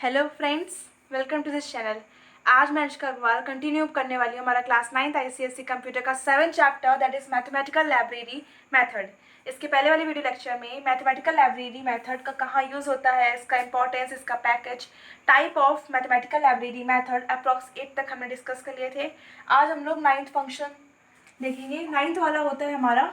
Hello friends, welcome to this channel. आज मैं Anushka Agarwal continue करने वाली हूँ हमारा क्लास 9th ICSE कंप्यूटर का 7 chapter that is mathematical library method. इसके पहले वाली वीडियो लेक्चर में मैथमेटिकल लाइब्रेरी मेथड का कहाँ यूज़ होता है, इसका इंपॉर्टेंस, इसका package, type of mathematical library method approx 8 तक हमने डिस्कस कर लिए थे। आज हम लोग 9th फंक्शन देखेंगे। 9th वाला होता है हमारा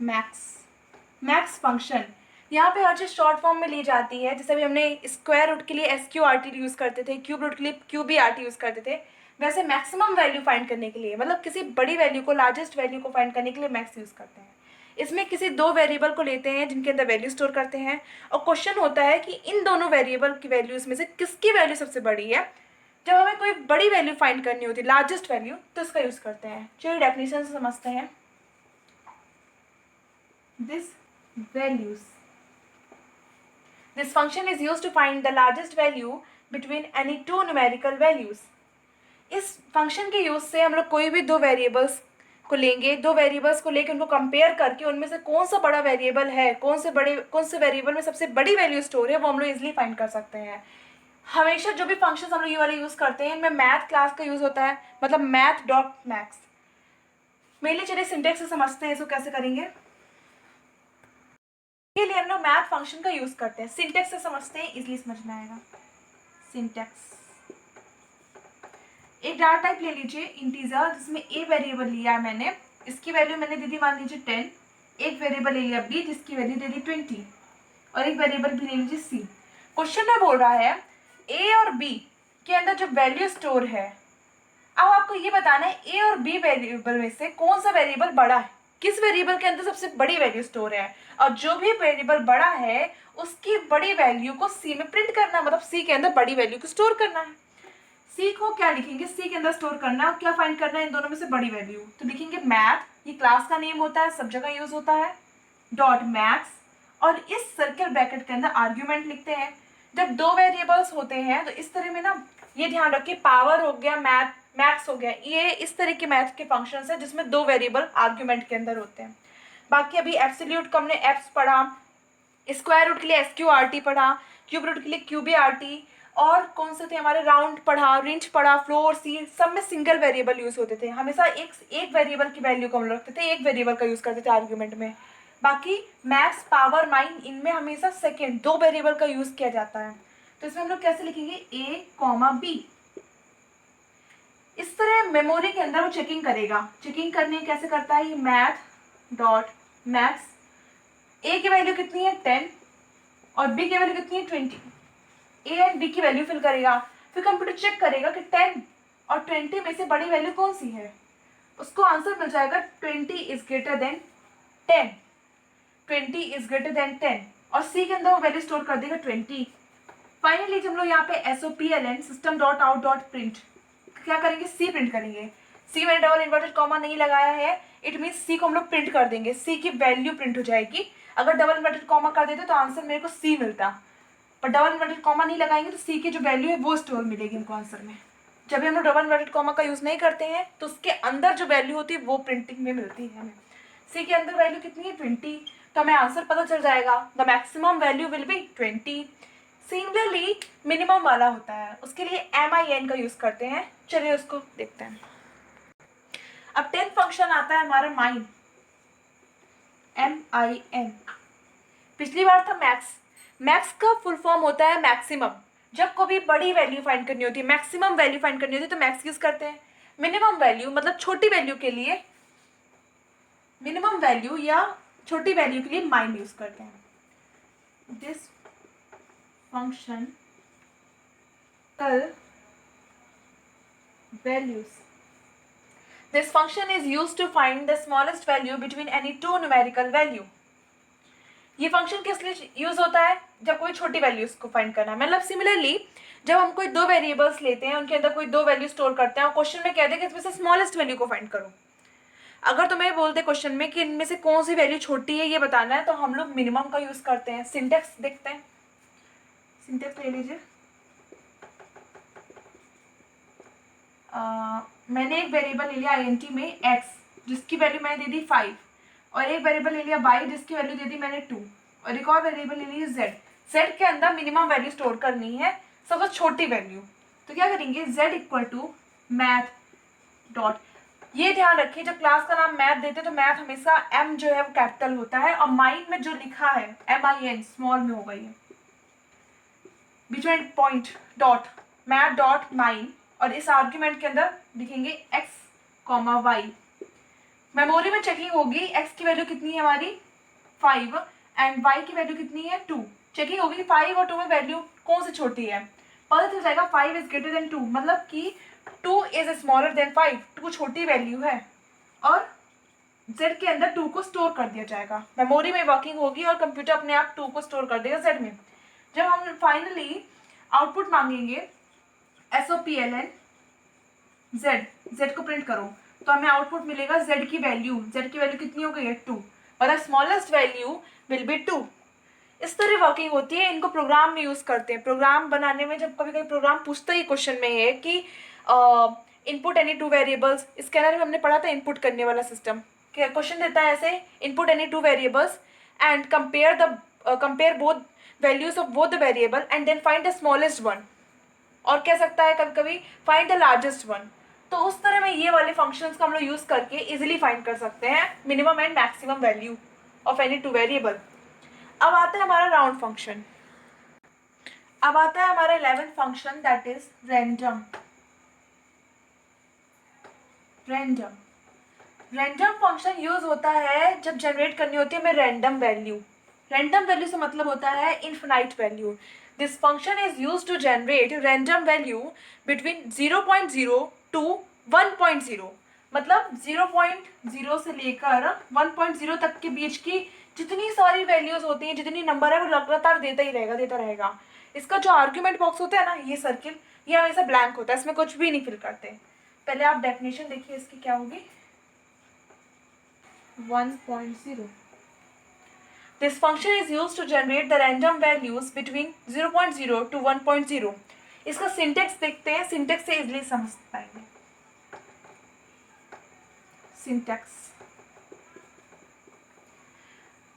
मैक्स फंक्शन। यहाँ पे हर चीज़ शॉर्ट फॉर्म में ली जाती है। जैसे भी हमने स्क्वायर रूट के लिए SQRT यूज़ करते थे, क्यूब रूट के लिए QBRT यूज़ करते थे, वैसे मैक्सिमम वैल्यू फाइंड करने के लिए, मतलब किसी बड़ी वैल्यू को, लार्जेस्ट वैल्यू को फाइंड करने के लिए मैक्स यूज़ करते हैं। इसमें किसी दो वेरिएबल को लेते हैं जिनके अंदर वैल्यू स्टोर करते हैं, और क्वेश्चन होता है कि इन दोनों वेरिएबल की वैल्यूज़ में से किसकी वैल्यू सबसे बड़ी है। जब हमें कोई बड़ी वैल्यू फाइंड करनी होती है, लार्जेस्ट वैल्यू, तो इसका यूज़ करते हैं। चलिए डेफिनेशन से समझते हैं। This values This function is used to find the largest value between any two numerical values. इस फंक्शन के यूज़ से हम लोग कोई भी दो वेरिएबल्स को लेंगे, दो वेरिएबल्स को लेकर उनको कंपेयर करके उनमें से कौन सा बड़ा वेरिएबल है, कौन से वेरिएबल में सबसे बड़ी वैल्यू स्टोर है, वो हम लोग इजीली फाइंड कर सकते हैं। हमेशा जो भी फंक्शन हम लोग ये वाले यूज़ करते हैं, इनमें मैथ क्लास का यूज़ होता है, मतलब मैथ डॉट मैक्स। मेनली चलिए सिंटेक्स से समझते हैं इसको कैसे करेंगे। के लिए हम लोग मैथ फंक्शन का यूज करते हैं। सिंटेक्स से समझते हैं, इजीली समझ में आएगा। सिंटेक्स, एक डाटा टाइप ले लीजिए इंटीजर, जिसमें ए वेरिएबल लिया है मैंने, इसकी वैल्यू मैंने दे दी मान लीजिए 10। एक वेरिएबल ले लिया बी, जिसकी वैल्यू दे दी 20, और एक वेरिएबल भी ले लीजिए सी। क्वेश्चन में बोल रहा है ए और बी के अंदर जो वैल्यू स्टोर है, अब आपको ये बताना है ए और बी वेरिएबल में से कौन सा वेरिएबल बड़ा है, किस वेरिएबल के अंदर सबसे बड़ी वैल्यू स्टोर है, और जो भी वेरिएबल बड़ा है उसकी बड़ी वैल्यू को सी में प्रिंट करना, मतलब सी के अंदर बड़ी वैल्यू को स्टोर करना है। सी को क्या लिखेंगे, सी के अंदर स्टोर करना, क्या फाइंड करना है, इन दोनों में से बड़ी वैल्यू। तो लिखेंगे मैथ, ये क्लास का नेम होता है, सब जगह यूज होता है, डॉट मैक्स, और इस सर्कल ब्रैकेट के अंदर आर्ग्यूमेंट लिखते हैं। जब दो वेरिएबल्स होते हैं तो इस तरह में ना, ये ध्यान रखिए, पावर हो गया, मैक्स हो गया, ये इस तरह के मैथ के फंक्शंस है जिसमें दो वेरिएबल आर्ग्यूमेंट के अंदर होते हैं। बाकी अभी एब्सोल्यूट को हमने एप्स पढ़ा, स्क्वायर रूट के लिए SQRT पढ़ा, क्यूब रूट के लिए QBRT, और कौन से थे हमारे, राउंड पढ़ा, रेंज पढ़ा, फ्लोर, सी, सब में सिंगल वेरिएबल यूज होते थे। हमेशा एक वेरिएबल की वैल्यू को हम रखते थे, एक वेरिएबल का यूज करते थे आर्ग्यूमेंट में। बाकी मैक्स, पावर, माइन, इनमें हमेशा सेकेंड दो वेरिएबल का यूज किया जाता है। तो इसमें हम लोग कैसे लिखेंगे, ए कॉमा बी। इस तरह मेमोरी के अंदर वो चेकिंग करेगा। चेकिंग करने कैसे करता है, ये मैथ डॉट मैक्स, ए की वैल्यू कितनी है 10 और बी की वैल्यू कितनी है 20, ए एंड बी की वैल्यू फिल करेगा। फिर कंप्यूटर चेक करेगा कि 10 और 20 में से बड़ी वैल्यू कौन सी है, उसको आंसर मिल जाएगा 20 is greater than 10, 20 is greater than 10, और सी के अंदर वो वैल्यू स्टोर कर देगा 20। फाइनली हम लोग यहाँ पे SOPLN system dot out dot print क्या करेंगे, सी प्रिंट करेंगे। सी में डबल इन्वर्टेड कॉमा नहीं लगाया है, इट मीन सी को हम लोग प्रिंट कर देंगे, सी की वैल्यू प्रिंट हो जाएगी। अगर डबल इन्वर्टेड कॉमा कर देते तो आंसर मेरे को सी मिलता, पर डबल इन्वर्टेड कॉमा नहीं लगाएंगे तो सी की जो वैल्यू है वो स्टोर मिलेगी इनको आंसर में। जब भी हम लोग डबल इन्वर्टेड कॉमा का यूज नहीं करते हैं तो उसके अंदर जो वैल्यू होती है वो प्रिंटिंग में मिलती है हमें। सी के अंदर वैल्यू कितनी है 20, तो हमें आंसर पता चल जाएगा, the maximum value will be 20। Similarly minimum वाला होता है, उसके लिए MIN का यूज करते हैं। चलिए उसको देखते हैं। अब 10 फंक्शन आता है हमारा माइन, MIN। पिछली बार था मैक्स। मैक्स का फुल फॉर्म होता है मैक्सिमम। जब कोई बड़ी वैल्यू फाइंड करनी होती है, मैक्सिमम वैल्यू फाइंड करनी होती है, तो मैक्स यूज करते हैं। मिनिमम वैल्यू मतलब छोटी वैल्यू के लिए, मिनिमम वैल्यू या छोटी वैल्यू के लिए माइन यूज करते हैं। This function values. This function is used to find the smallest value between any two numerical value. ये फंक्शन किस लिए यूज होता है, जब कोई छोटी वैल्यूज को फाइंड करना है। मतलब सिमिलरली जब हम कोई दो वेरिएबल्स लेते हैं, उनके अंदर कोई दो वैल्यू स्टोर करते हैं और क्वेश्चन में कहते हैं कि इसमें से स्मॉलेस्ट वैल्यू को फाइंड करो। अगर तुम्हें बोलते क्वेश्चन में कि इनमें से कौन सी वैल्यू छोटी है ये बताना है, तो हम लोग मिनिमम का यूज करते हैं। सिंटेक्स देखते हैं, सिंटेक्स ले लीजिए। मैंने एक वेरिएबल ले लिया INT में x, जिसकी वैल्यू मैंने दे दी 5, और एक वेरिएबल ले लिया y, जिसकी वैल्यू दे दी मैंने 2, और एक और वेरिएबल ले ली z। z के अंदर मिनिमम वैल्यू स्टोर करनी है, सबसे छोटी वैल्यू। तो क्या करेंगे, z equal to math dot, ये ध्यान रखिए जब क्लास का नाम मैथ देते हैं तो मैथ हमेशा m जो है वो कैपिटल होता है, और माइन में जो लिखा है MIN स्मॉल में होगा, ये बीच में point dot, math dot mine, और इस आर्ग्यूमेंट के अंदर लिखेंगे x, y। मेमोरी में चेकिंग होगी, x की वैल्यू कितनी है हमारी 5 एंड y की वैल्यू कितनी है 2। चेकिंग होगी 5 और 2 में वैल्यू कौन सी छोटी है, पता चल जाएगा 5 इज ग्रेटर देन 2, मतलब कि 2 इज स्मॉलर देन 5, 2 छोटी वैल्यू है, और z के अंदर 2 को स्टोर कर दिया जाएगा। मेमोरी में वर्किंग होगी और कंप्यूटर अपने आप 2 को स्टोर कर देगा z में। जब हम फाइनली आउटपुट मांगेंगे SOPLN z को प्रिंट करो, तो हमें आउटपुट मिलेगा z की वैल्यू कितनी हो गई है 2, और स्मॉलेस्ट वैल्यू विल बी 2। इस तरह वर्किंग होती है, इनको प्रोग्राम में यूज करते हैं। प्रोग्राम बनाने में जब कभी कभी प्रोग्राम पूछता ही क्वेश्चन में है कि इनपुट एनी 2 वेरिएबल्स, स्कैनर में हमने पढ़ा था इनपुट करने वाला सिस्टम, क्वेश्चन देता है ऐसे, input any 2 variables and compare both values of both the variable and then find the smallest one, और कह सकता है कभी कभी फाइंड द लार्जेस्ट वन। तो उस तरह में ये वाले फंक्शंस का हम लोग यूज करके इजीली फाइंड कर सकते हैं minimum and maximum value of any 2 variable. अब आता है हमारा राउंड फंक्शन। अब आता है हमारा 11th function, that is random. Random function use होता है जब जनरेट करनी होती है हमें रैंडम वैल्यू। रैंडम वैल्यू से मतलब होता है infinite value. This function is use to generate random value between 0.0 to 1.0, मतलब 0.0 से लेकर 1.0 तक के बीच की जितनी सारी वैल्यूज होती हैं, जितनी नंबर है वो लगातार देता रहेगा। इसका जो आर्ग्यूमेंट बॉक्स होता है ना, ये सर्किल, ये हमेशा ब्लैंक होता है, इसमें कुछ भी नहीं फिल करते। पहले आप डेफिनेशन देखिए इसकी क्या होगी, 1.0। This function is used to generate the random values between 0.0 to 1.0। इसका सिंटेक्स देखते हैं, सिंटेक्स से इजीली समझ पाएंगे।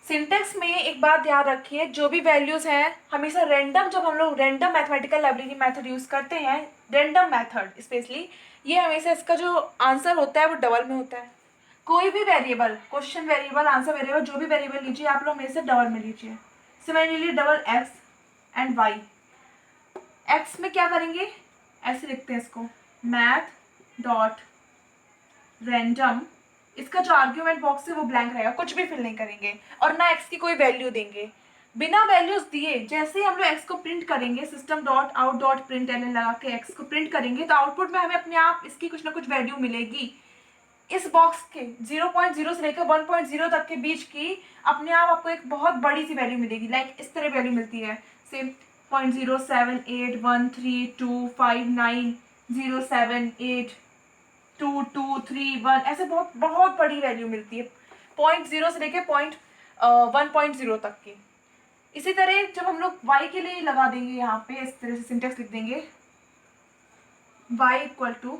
सिंटेक्स में एक बात ध्यान रखिए, जो भी वैल्यूज हैं हमेशा रैंडम, जब हम लोग random mathematical library method use करते हैं, रैंडम मेथड स्पेशली, ये हमेशा इसका जो आंसर होता है वो डबल में होता है। कोई भी variable, question variable, answer variable, जो भी वेरिएबल लीजिए आप लोग मेरे से डबल में लीजिए। Similarly double x and y. X में क्या करेंगे, ऐसे लिखते हैं इसको, मैथ डॉट रैंडम, इसका जो आर्ग्यूमेंट बॉक्स है वो ब्लैंक रहेगा, कुछ भी फिल नहीं करेंगे, और ना एक्स की कोई वैल्यू देंगे। बिना वैल्यूज दिए जैसे ही हम लोग एक्स को प्रिंट करेंगे, system dot out dot print L लगा के एक्स को प्रिंट करेंगे, तो आउटपुट में हमें अपने आप इसकी कुछ ना कुछ वैल्यू मिलेगी। इस बॉक्स के 0.0 से लेकर 1.0 तक के बीच की अपने आप आपको एक बहुत बड़ी सी वैल्यू मिलेगी। लाइक इस तरह वैल्यू मिलती है, से 0.0781329078223 ऐसे बहुत बहुत बड़ी वैल्यू मिलती है 0.0 से लेकर 1.0 तक की। इसी तरह जब हम लोग y के लिए लगा देंगे, यहाँ पे इस तरह से सिंटेक्स लिख देंगे, y equal to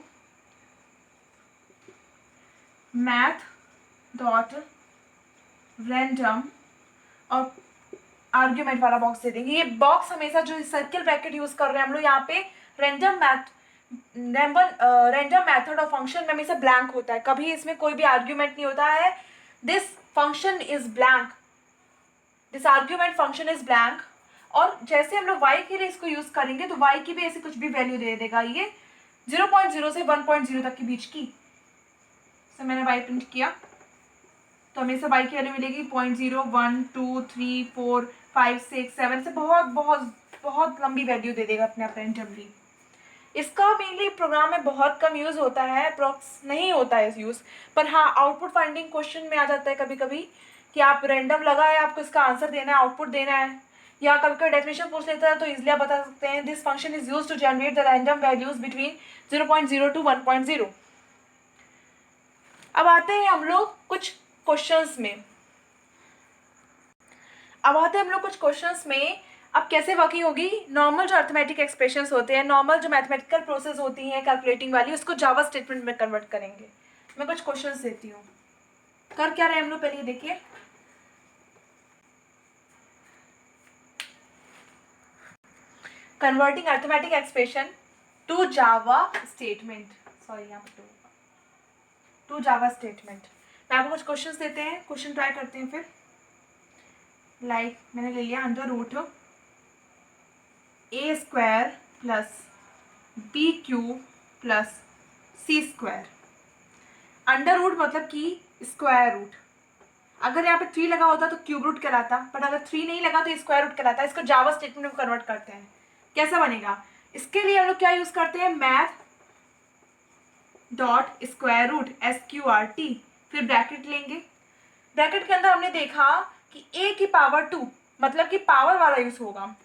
math dot random, और आर्ग्यूमेंट वाला बॉक्स दे देंगे। ये बॉक्स हमेशा जो सर्किल ब्रैकेट यूज कर रहे हैं हम लोग यहाँ पे, रैंडम मेथड और फंक्शन में हमेशा ब्लैंक होता है, कभी इसमें कोई भी आर्ग्यूमेंट नहीं होता है। This function is blank, this argument function is blank. और जैसे हम लोग y के लिए इसको यूज करेंगे तो y की भी ऐसे कुछ भी वैल्यू दे देगा, ये 0.0 से 1.0 तक के बीच की। तो मैंने y प्रिंट किया तो हमेशा y की वैल्यू मिलेगी 0.0 1 2 3 4 5 6 7 से बहुत बहुत बहुत लंबी वैल्यू दे देगा अपने आप रैंडमली। इसका मेनली प्रोग्राम में बहुत कम यूज होता है, अप्रॉक्स नहीं होता है इस यूज, पर हाँ आउटपुट फाइंडिंग क्वेश्चन में आ जाता है कभी कभी कि आप रैंडम लगा है, आपको इसका आंसर देना है, आउटपुट देना है, या कभी कभी डेफिनेशन पूछ लेता है तो इजिली आप बता सकते हैं this function is use to generate the random values between 0.0 to 1.0। अब आते हैं हम लोग कुछ क्वेश्चंस में। अब कैसे वर्किंग होगी, नॉर्मल जो अर्थमेटिक एक्सप्रेशंस होते हैं, नॉर्मल जो मैथमेटिकल प्रोसेस होती हैं कैलकुलेटिंग वाली, उसको जावा स्टेटमेंट में कन्वर्ट करेंगे। मैं कुछ क्वेश्चंस देती हूँ, कर क्या रहे हम लोग, पहले देखिए। Converting arithmetic expression to Java statement, sorry यहाँ पर टू जावा स्टेटमेंट। मैं आपको कुछ क्वेश्चंस देते हैं, क्वेश्चन ट्राई करते हैं फिर। लाइक मैंने ले लिया under root A square plus B cube plus C square. Under root मतलब कि स्क्वायर रूट। अगर यहाँ पे 3 लगा होता तो क्यूब रूट कहलाता, बट अगर 3 नहीं लगा तो स्क्वायर रूट कहलाता है। इसको जावा स्टेटमेंट में कन्वर्ट करते हैं, कैसा बनेगा? इसके लिए हम लोग क्या यूज करते हैं? Math dot square root SQRT, फिर ब्रैकेट लेंगे। ब्रैकेट के अंदर हमने देखा कि a की पावर 2 मतलब कि पावर वाला यूज होगा।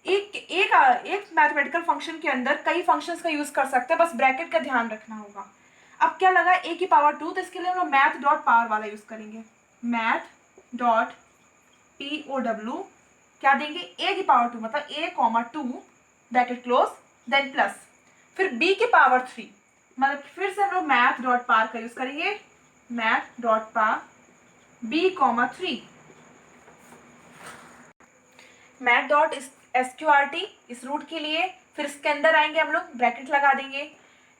एक मैथमेटिकल फंक्शन के अंदर कई फंक्शंस का यूज कर सकते हैं, बस ब्रैकेट का ध्यान रखना होगा। अब क्या लगा a की पावर 2, तो इसके लिए हम लोग मैथ डॉट पावर वाला यूज करेंगे। मैथ डॉट POW क्या देंगे? a की पावर 2 मतलब a, 2 bracket close, then plus, फिर b की पावर 3 मतलब फिर से हम लोग मैथ डॉट पार का यूज करेंगे। Math dot pow b, 3 math dot SQRT इस रूट के लिए, फिर इसके अंदर आएंगे हम लोग, ब्रैकेट लगा देंगे।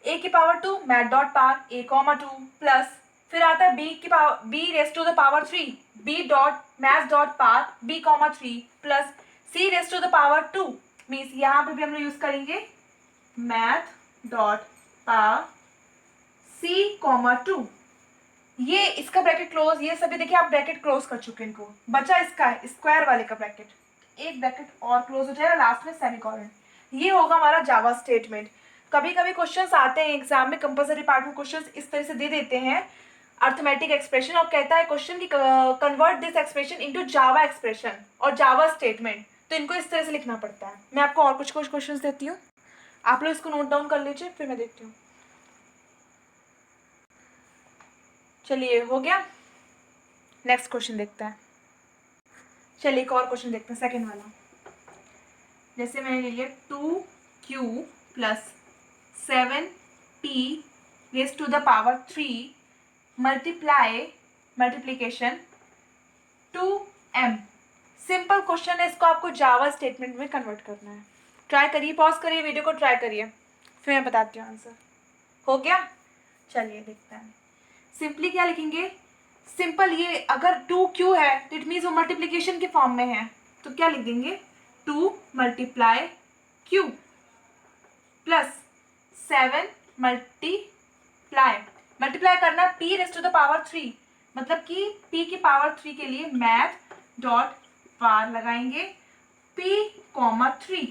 a की power 2 math dot pow a, 2 plus, फिर आता है b की power b raise to the power 3 b dot math dot pow b, 3 plus c raise to the power 2 means यहाँ पे भी हम लोग यूज करेंगे मैथ डॉट पावर c, 2। ये इसका ब्रैकेट क्लोज, ये सभी देखिए आप ब्रैकेट क्लोज कर चुके हैं इनको, बचा इसका स्क्वायर वाले का ब्रैकेट, एक ब्रैकेट और क्लोज हो जाएगा, लास्ट में सेमीकोलन। ये होगा हमारा जावा स्टेटमेंट। कभी कभी क्वेश्चंस आते हैं एग्जाम में, कंपलसरी पार्ट में क्वेश्चंस इस तरह से दे देते हैं अर्थमेटिक एक्सप्रेशन, और कहता है क्वेश्चन की convert this expression into Java expression और जावा स्टेटमेंट, तो इनको इस तरह से लिखना पड़ता है। मैं आपको और कुछ क्वेश्चन देती हूँ, आप लोग इसको नोट डाउन कर लीजिए, फिर मैं देखती हूँ। चलिए हो गया, नेक्स्ट क्वेश्चन देखते हैं। चलिए एक और क्वेश्चन देखते हैं, सेकंड वाला। जैसे मैंने ले लिया 2Q plus 7P raise to the power 3 multiplication 2M। Simple question है, इसको आपको जावा स्टेटमेंट में कन्वर्ट करना है। ट्राई करिए, पॉज करिए वीडियो को, ट्राई करिए, फिर मैं बताती हूँ आंसर। हो गया? चलिए देखते हैं। सिंपली क्या लिखेंगे? सिंपल, ये अगर 2Q है तो इट मीन्स वो मल्टीप्लीकेशन के फॉर्म में है, तो क्या लिख देंगे? 2 मल्टीप्लाई Q प्लस 7 मल्टीप्लाई करना P raise to the power 3 मतलब कि P की पावर 3 के लिए मैथ डॉट पार लगाएंगे P, 3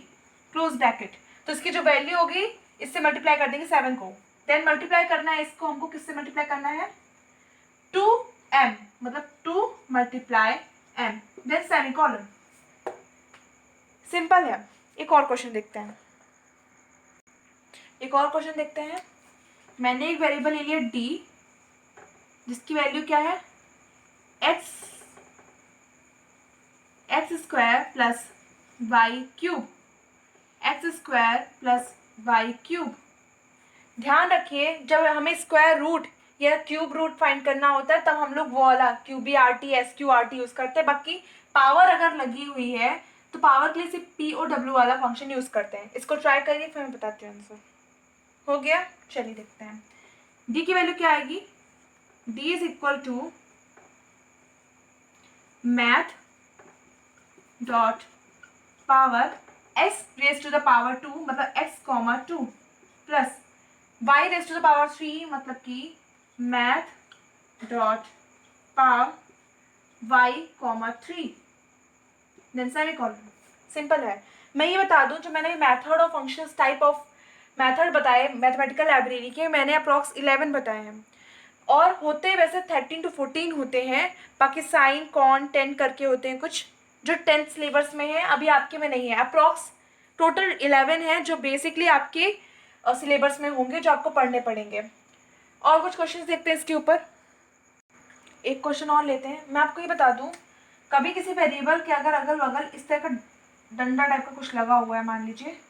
क्लोज ब्रैकेट, तो इसकी जो वैल्यू होगी इससे मल्टीप्लाई कर देंगे 7 को, देन मल्टीप्लाई करना है इसको, हमको किससे मल्टीप्लाई करना है? 2M मतलब 2 multiply M then semicolon. Simple है। एक और क्वेश्चन देखते हैं, मैंने एक वेरिएबल ले लिया D जिसकी वैल्यू क्या है? x square plus y cube, ध्यान रखिए जब हमें स्क्वायर रूट या क्यूब रूट फाइंड करना होता है तब हम लोग वो वाला QBRT SQRT यूज करते हैं। बाकी पावर अगर लगी हुई है तो पावर के लिए सिर्फ POW वाला फंक्शन यूज करते हैं। इसको ट्राई करिए, फिर मैं बताती हूँ आंसर। हो गया? चलिए देखते हैं D की वैल्यू क्या आएगी? D is equal to math dot power x raise to the power 2 मतलब x, 2 plus y raise to the power 3 मतलब कि math dot power y, 3 then semicolon. Simple है। मैं ये बता दूं, जो मैंने मेथड और फंक्शंस टाइप ऑफ मेथड बताए मैथमेटिकल लाइब्रेरी के, मैंने अप्रॉक्स 11 बताए हैं, और होते वैसे 13 to 14 होते हैं। बाकी साइन कॉन 10 करके होते हैं कुछ, जो 10th सिलेबस में है, अभी आपके में नहीं है। अप्रॉक्स टोटल 11 है जो बेसिकली आपके सिलेबस में होंगे, जो आपको पढ़ने पड़ेंगे। और कुछ क्वेश्चंस देखते हैं इसके ऊपर। एक क्वेश्चन और लेते हैं। मैं आपको ये बता दूं, कभी किसी वेरिएबल के अगर अगल बगल इस तरह का डंडा टाइप का कुछ लगा हुआ है, मान लीजिए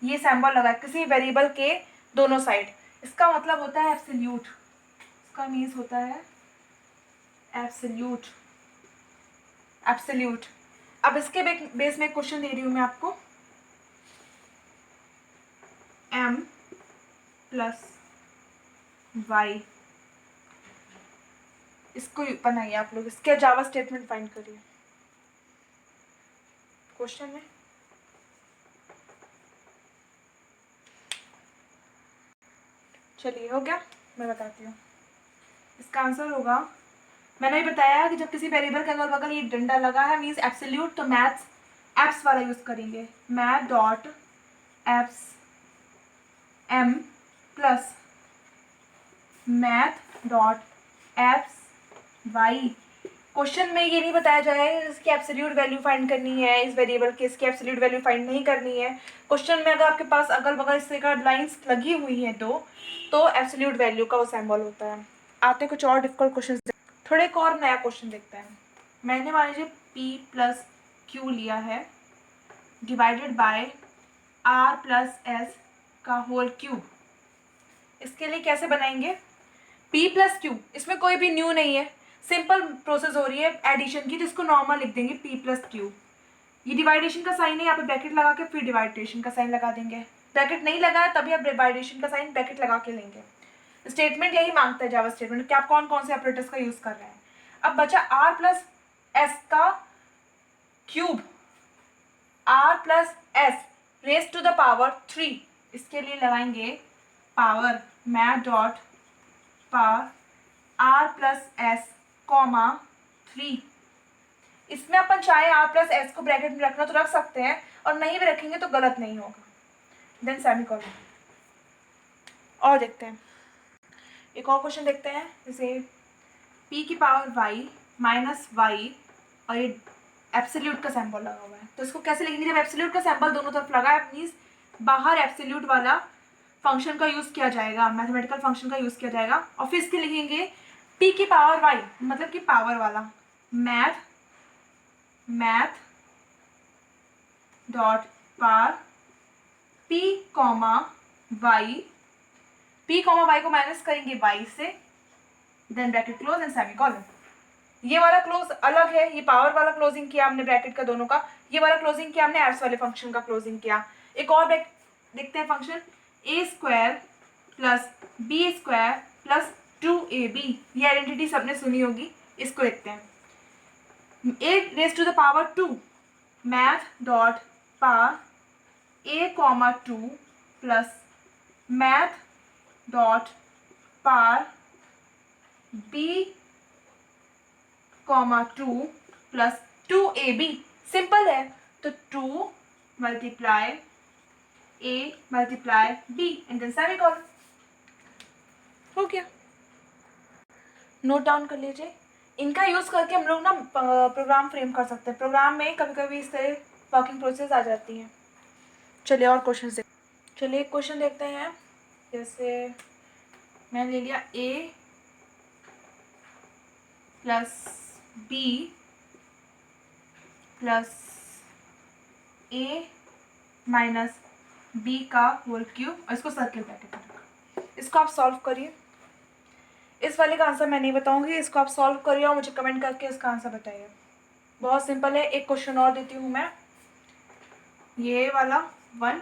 ये सिंबल लगा है किसी वेरिएबल के दोनों साइड, इसका मतलब होता है एब्सोल्यूट, इसका मीन्स होता है एब्सोल्यूट। अब इसके बेस में क्वेश्चन दे रही हूँ मैं आपको। m प्लस y, इसको बनाइए आप लोग, इसके जावा स्टेटमेंट फाइंड करिए क्वेश्चन में। चलिए हो गया, मैं बताती हूँ। इसका आंसर होगा, मैंने भी बताया कि जब किसी वेरिएबल के अगल बगल ये डंडा लगा है मीन्स एब्सोल्यूट, तो मैथ्स एप्स वाला यूज करेंगे। Math dot apps m plus math dot apps y। Question में ये नहीं बताया जाएगा इसकी एब्सोल्यूट वैल्यू फाइंड करनी है, इस वेरिएबल की इसकी एब्सोल्यूट वैल्यू फाइंड नहीं करनी है। क्वेश्चन में अगर आपके पास अगल बगल इस तरह का लाइंस लगी हुई हैं तो एब्सोल्यूट वैल्यू का वो सिंबल होता है। आते हैं कुछ और डिफिकल्ट क्वेश्चन, थोड़े एक और नया क्वेश्चन देखते हैं। मैंने मान लीजिए p प्लस क्यू लिया है divided by r plus s का होल क्यूब। इसके लिए कैसे बनाएंगे? p प्लस क्यू, इसमें कोई भी न्यू नहीं है, सिंपल प्रोसेस हो रही है एडिशन की, तो इसको नॉर्मल लिख देंगे p प्लस क्यू। ये डिवाइडेशन का साइन है, यहाँ पे ब्रैकेट लगा के फिर डिवाइडेशन का साइन लगा देंगे। ब्रैकेट नहीं लगा है तभी आप डिवाइडेशन का साइन ब्रैकेट लगा के लेंगे। स्टेटमेंट यही मांगता है जावा स्टेटमेंट कि आप कौन कौन से ऑपरेटर्स का यूज कर रहे हैं। अब बचा r प्लस एस का cube, r plus s raise to the power 3, इसके लिए लगाएंगे power math dot power r plus s comma 3। इसमें अपन चाहे r प्लस एस को ब्रैकेट में रखना तो रख सकते हैं, और नहीं भी रखेंगे तो गलत नहीं होगा, देन सेमीकोलन। और देखते हैं एक और क्वेश्चन देखते हैं, जैसे p की पावर y माइनस वाई और ये एब्सोल्यूट का सिंबल लगा हुआ है, तो इसको कैसे लिखेंगे? जब एब्सोल्यूट का सिंबल दोनों तरफ लगा है मीन्स बाहर एब्सोल्यूट वाला फंक्शन का यूज किया जाएगा, मैथमेटिकल फंक्शन का यूज किया जाएगा, और फिर इसके लिखेंगे p की पावर y मतलब कि पावर वाला math dot power p comma y, p comma y को माइनस करेंगे y से, then bracket close and semicolon. ये वाला क्लोज अलग है, ये पावर वाला क्लोजिंग किया हमने ब्रैकेट का दोनों का, ये वाला क्लोजिंग किया हमने एप्स वाले फंक्शन का क्लोजिंग किया। एक और देखते हैं फंक्शन a स्क्वायर plus b square plus 2ab, ये आइडेंटिटी सबने सुनी होगी, इसको देखते हैं। a raise to the power 2 math dot power a comma 2 plus math dot power b comma 2 plus 2ab। Simple है, तो 2 multiply a multiply b and then semicolon. हो गया, नोट डाउन कर लीजिए। इनका यूज करके हम लोग ना प्रोग्राम फ्रेम कर सकते हैं। प्रोग्राम में कभी कभी इस तरह वर्किंग प्रोसेस आ जाती हैं। चलिए और क्वेश्चन से, चलिए एक क्वेश्चन देखते हैं। जैसे मैंने ले लिया a plus b plus a minus b का होल क्यूब, और इसको सर्किल ब्रैकेट में रखा। इसको आप सॉल्व करिए। इस वाले का आंसर मैं नहीं बताऊंगी, इसको आप सॉल्व करिए और मुझे कमेंट करके इसका आंसर बताइए। बहुत सिंपल है। एक क्वेश्चन और देती हूँ मैं, ये वाला 1,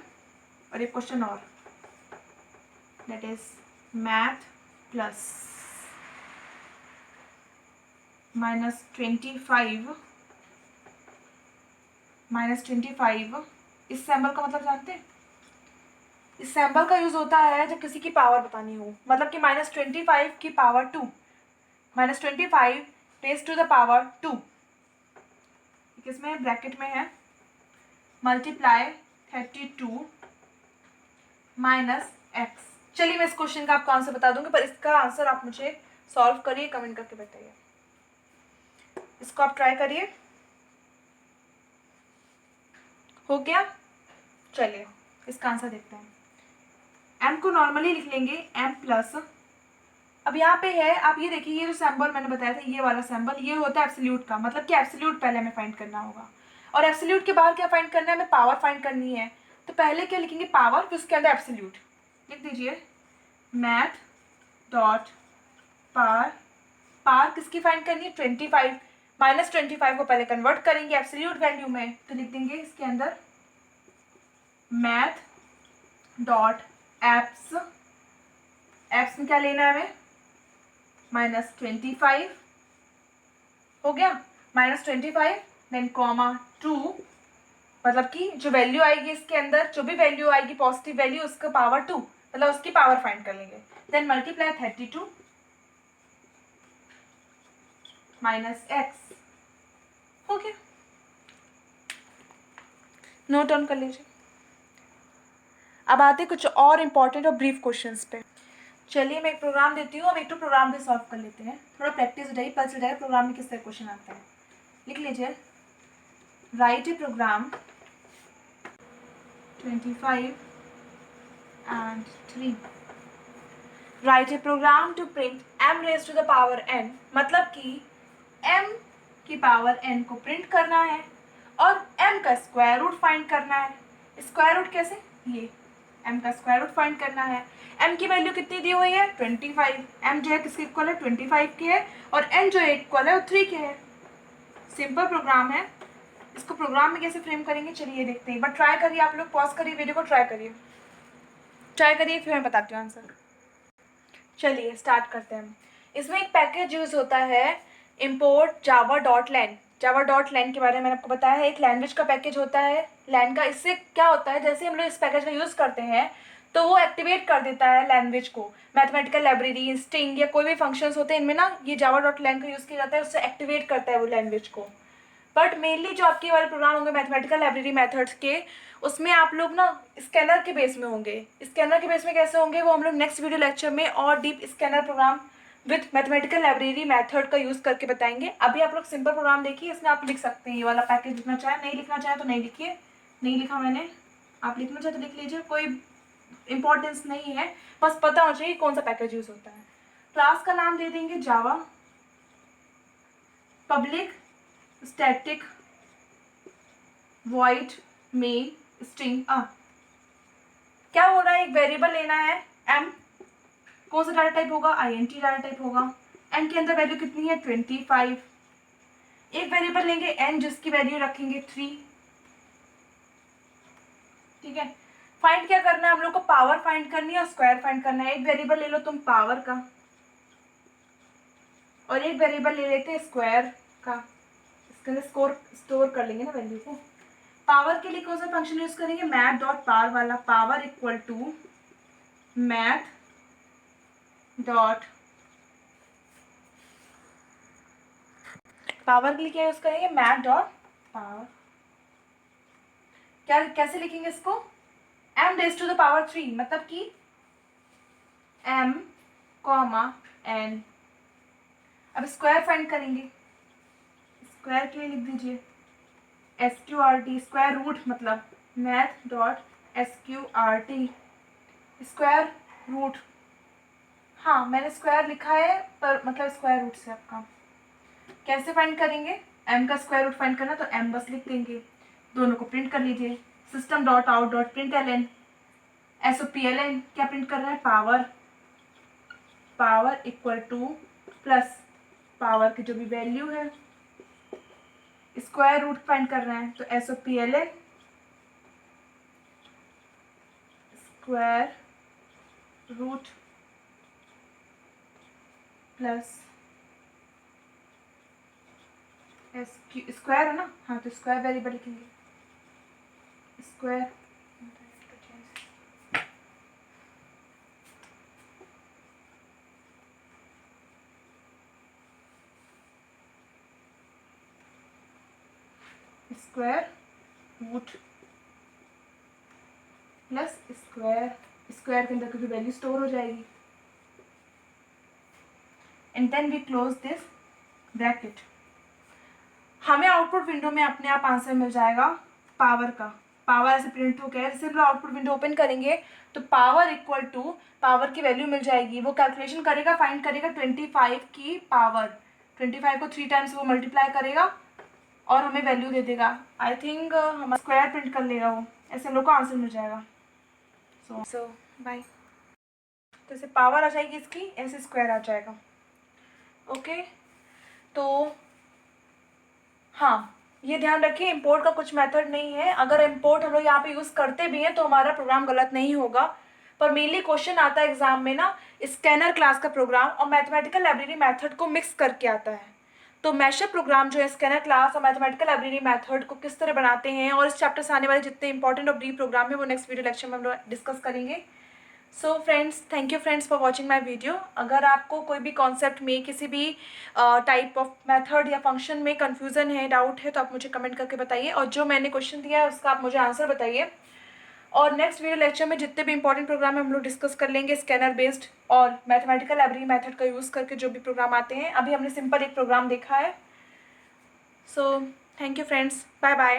और एक क्वेश्चन और, दैट इज मैथ प्लस -25 इस सैम्बल का मतलब जानते हैं? इस सैम्बल का यूज होता है जब किसी की पावर बतानी हो, मतलब कि -25 की power 2, -25 raise to the power 2, किसमें ब्रैकेट में है, मल्टीप्लाई 32 माइनस एक्स। चलिए मैं इस क्वेश्चन का आपको आंसर बता दूंगी, पर इसका आंसर आप मुझे सॉल्व करिए, कमेंट करके बताइए। इसको आप ट्राई करिए। हो गया? चलिए इसका आंसर देखते हैं। m को नॉर्मली लिख लेंगे m प्लस, अब यहाँ पे है, आप ये देखिए, ये जो सिंबल मैंने बताया था, ये वाला सिंबल, ये होता है एब्सोल्यूट का, मतलब कि एब्सोल्यूट पहले हमें फाइंड करना होगा, और एब्सोल्यूट के बाद क्या फाइंड करना है, हमें पावर फाइंड करनी है। तो पहले क्या लिखेंगे, पावर, फिर उसके अंदर एब्सोल्यूट लिख दीजिए। मैथ डॉट पावर, पावर किसकी फाइंड करनी है, 25, -25 को पहले कन्वर्ट करेंगे एब्सोल्यूट वैल्यू में, तो लिख देंगे इसके अंदर मैथ डॉट एप्स में क्या लेना है हमें, -25 हो गया, -25 देन कॉमा 2, मतलब कि जो वैल्यू आएगी इसके अंदर, जो भी वैल्यू आएगी पॉजिटिव वैल्यू, उसका पावर 2, मतलब उसकी पावर फाइंड कर लेंगे। देन मल्टीप्लाई 32 -x, हो गया। नोट डाउन कर लीजिए। अब आते कुछ और इम्पोर्टेंट और ब्रीफ क्वेश्चंस पे। चलिए मैं एक प्रोग्राम देती हूँ, अब एक तो प्रोग्राम भी सॉल्व कर लेते हैं, थोड़ा प्रैक्टिस हो जाएगी, पता चल जाएगा प्रोग्राम में किस तरह क्वेश्चन आता है। लिख लीजिए, write a program 25 and 3, write a program to print m raise to the power n, मतलब कि m की पावर n को प्रिंट करना है और m का स्क्वायर रूट फाइंड करना है। स्क्वायर रूट कैसे, ये m का स्क्वायर रूट फाइंड करना है। m की वैल्यू कितनी दी हुई है 25, m जो है किसके इक्वल है 25 के है, और n जो है इक्वल है वो 3 के है। सिंपल प्रोग्राम है, इसको प्रोग्राम में कैसे फ्रेम करेंगे चलिए देखते हैं। बट ट्राई करिए, आप लोग पॉज करिए वीडियो को, ट्राई करिए फिर मैं बताती हूँ आंसर। चलिए स्टार्ट करते हैं। इसमें एक पैकेज यूज होता है import java.len। java.len के बारे में मैंने आपको बताया है, एक लैंग्वेज का पैकेज होता है लैन का। इससे क्या होता है, जैसे हम लोग इस पैकेज का यूज़ करते हैं तो वो एक्टिवेट कर देता है लैंग्वेज को। मैथमेटिकल लाइब्रेरी, स्ट्रिंग या कोई भी फंक्शंस होते हैं इनमें ना, ये java.len का यूज़ किया जाता है, उससे एक्टिवेट करता है वो लैंग्वेज को। बट मेनली जो आपके वाले प्रोग्राम होंगे मैथमेटिकल लाइब्रेरी मेथड्स के, उसमें आप लोग ना स्कैनर के बेस में होंगे। स्कैनर के बेस में कैसे होंगे वो हम लोग नेक्स्ट वीडियो लेक्चर में और deep scanner program with mathematical library method का यूज़ करके बताएंगे। अभी आप लोग सिंपल प्रोग्राम देखिए, इसमें आप लिख सकते हैं ये वाला पैकेज लिखना चाहे, नहीं लिखना चाहे तो नहीं लिखिए, नहीं लिखा मैंने, आप लिखना चाहे तो लिख लीजिए, कोई इंपॉर्टेंस नहीं है, बस पता होना चाहिए कौन सा पैकेज यूज़ होता है। क्लास का नाम दे देंगे Java public static void main string a. क्या हो रहा है, एक वेरिएबल लेना है m, कौन सा डाटा टाइप होगा int डाटा टाइप होगा, n के अंदर वैल्यू कितनी है 25, एक वेरिएबल लेंगे n जिसकी वैल्यू रखेंगे 3, ठीक है। फाइंड क्या करना है हम लोग को, पावर फाइंड करनी है और स्क्वायर फाइंड करना है। एक वेरिएबल ले लो तुम पावर का और एक वेरिएबल ले लेते हैं स्क्वायर का, इसके अंदर स्टोर कर लेंगे ना वैल्यू को। पावर के लिए कौन सा फंक्शन यूज करेंगे, मैथ डॉट पावर वाला, power equal to math dot, power के लिए क्या यूज करेंगे मैथ डॉट पावर। क्या कैसे लिखेंगे इसको, m raise to the power 3, मतलब कि m कॉमा n। अब स्क्वायर फाइंड करेंगे, स्क्वायर के लिए लिख दीजिए sqrt, स्क्वायर रूट मतलब math dot sqrt, square root. हाँ मैंने स्क्वायर लिखा है पर मतलब स्क्वायर रूट से आपका कैसे फाइंड करेंगे, m का स्क्वायर रूट फाइंड करना तो m बस लिख देंगे, दोनों को प्रिंट कर लीजिए। System dot out dot print ln, SOPLN क्या प्रिंट कर रहा है, power, power equal two plus power की जो भी वैल्यू है, स्क्वायर रूट फाइंड कर रहे हैं तो SOPLN square root plus square है ना, हाँ तो स्क्वायर वेरिएबल लिखेंगे, square square root plus square, square के अंदर की वैल्यू स्टोर हो जाएगी, and then we close this bracket. हमें आउटपुट विंडो में अपने आप आंसर मिल जाएगा पावर का, पावर ऐसे प्रिंट हो गया, जैसे हम लोग आउटपुट विंडो ओपन करेंगे तो पावर इक्वल टू पावर की वैल्यू मिल जाएगी। वो कैलकुलेशन करेगा, फाइंड करेगा 25 की पावर, 25 को 3 टाइम्स वो मल्टीप्लाई करेगा और हमें वैल्यू दे देगा। आई थिंक हम स्क्वायर प्रिंट कर लेगा वो, ऐसे हम लोग को आंसर मिल जाएगा। सो बाय। तो ऐसे पावर आ जाएगी इसकी, ऐसे स्क्वायर आ जाएगा। ओके तो हाँ ये ध्यान रखिए, इंपोर्ट का कुछ मेथड नहीं है। अगर इंपोर्ट हम लोग यहाँ पे यूज़ करते भी हैं तो हमारा प्रोग्राम गलत नहीं होगा, पर मेनली क्वेश्चन आता है एग्जाम में ना स्कैनर क्लास का प्रोग्राम और मैथमेटिकल लाइब्रेरी मेथड को मिक्स करके आता है। तो मैशअप प्रोग्राम जो है स्कैनर क्लास और मैथमेटिकल लाइब्रेरी मेथड को किस तरह बनाते हैं और इस चैप्टर से आने वाले जितने इंपॉर्टेंट और ब्रीफ प्रोग्राम है वो नेक्स्ट वीडियो लेक्चर में हम लोग डिस्कस करेंगे। So friends, thank you friends for watching my video. अगर आपको कोई भी कॉन्सेप्ट में किसी भी टाइप ऑफ मेथड या फंक्शन में कन्फ्यूज़न है, डाउट है, तो आप मुझे कमेंट करके बताइए और जो मैंने क्वेश्चन दिया है उसका आप मुझे आंसर बताइए। और नेक्स्ट वीडियो लेक्चर में जितने भी इंपॉर्टेंट प्रोग्राम है हम लोग डिस्कस कर लेंगे स्कैनर बेस्ड और मैथमेटिकल लाइब्रेरी मेथड का यूज़ करके जो भी प्रोग्राम आते हैं। अभी हमने सिंपल एक प्रोग्राम देखा है। So thank you friends, bye bye.